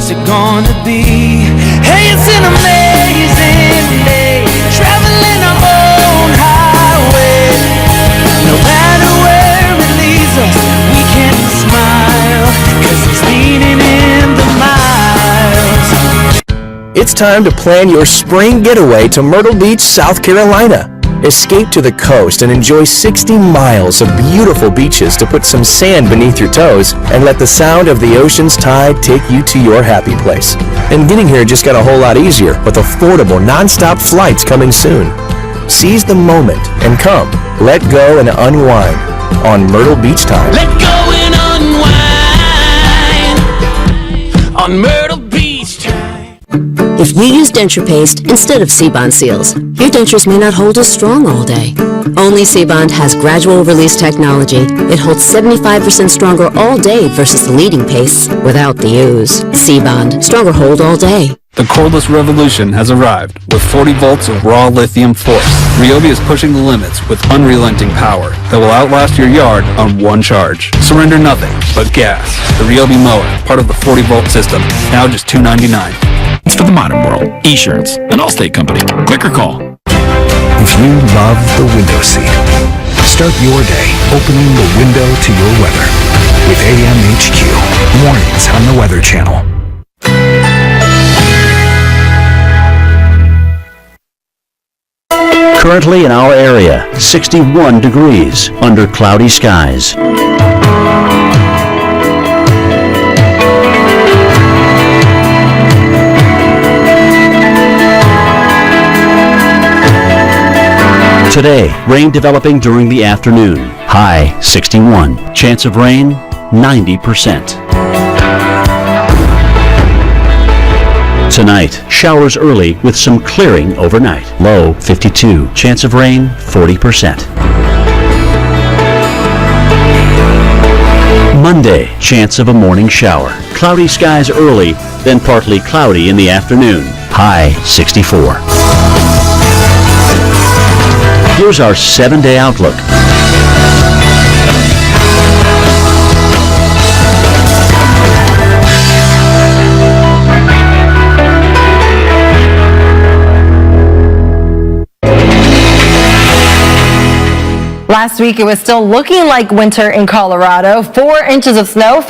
what's it gonna be? Hey, it's an amazing day, traveling our own highway. No matter where it leads us, we can smile, 'cause it's meaning in the miles. It's time to plan your spring getaway to Myrtle Beach, South Carolina. Escape to the coast and enjoy 60 miles of beautiful beaches to put some sand beneath your toes and let the sound of the ocean's tide take you to your happy place. And getting here just got a whole lot easier with affordable non-stop flights coming soon. Seize the moment and come, let go and unwind on Myrtle Beach Time. Let go and unwind on Myrtle Beach Time. If you use denture paste instead of Seabond seals, your dentures may not hold as strong all day. Only Seabond has gradual release technology. It holds 75% stronger all day versus the leading pastes without the ooze. Seabond, stronger hold all day. The cordless revolution has arrived with 40 volts of raw lithium force. Ryobi is pushing the limits with unrelenting power that will outlast your yard on one charge. Surrender nothing but gas. The Ryobi mower, part of the 40 volt system, now just $299. It's for the modern world. Esurance, an Allstate company. Click or call. If you love the window seat, start your day opening the window to your weather with AMHQ. Mornings on the Weather Channel. Currently in our area, 61 degrees under cloudy skies. Today, rain developing during the afternoon. High 61. Chance of rain 90%. Tonight, showers early with some clearing overnight. Low 52. Chance of rain 40%. Monday, chance of a morning shower. Cloudy skies early, then partly cloudy in the afternoon. High 64. Here's our 7-day outlook. Last week, it was still looking like winter in Colorado. 4 inches of snow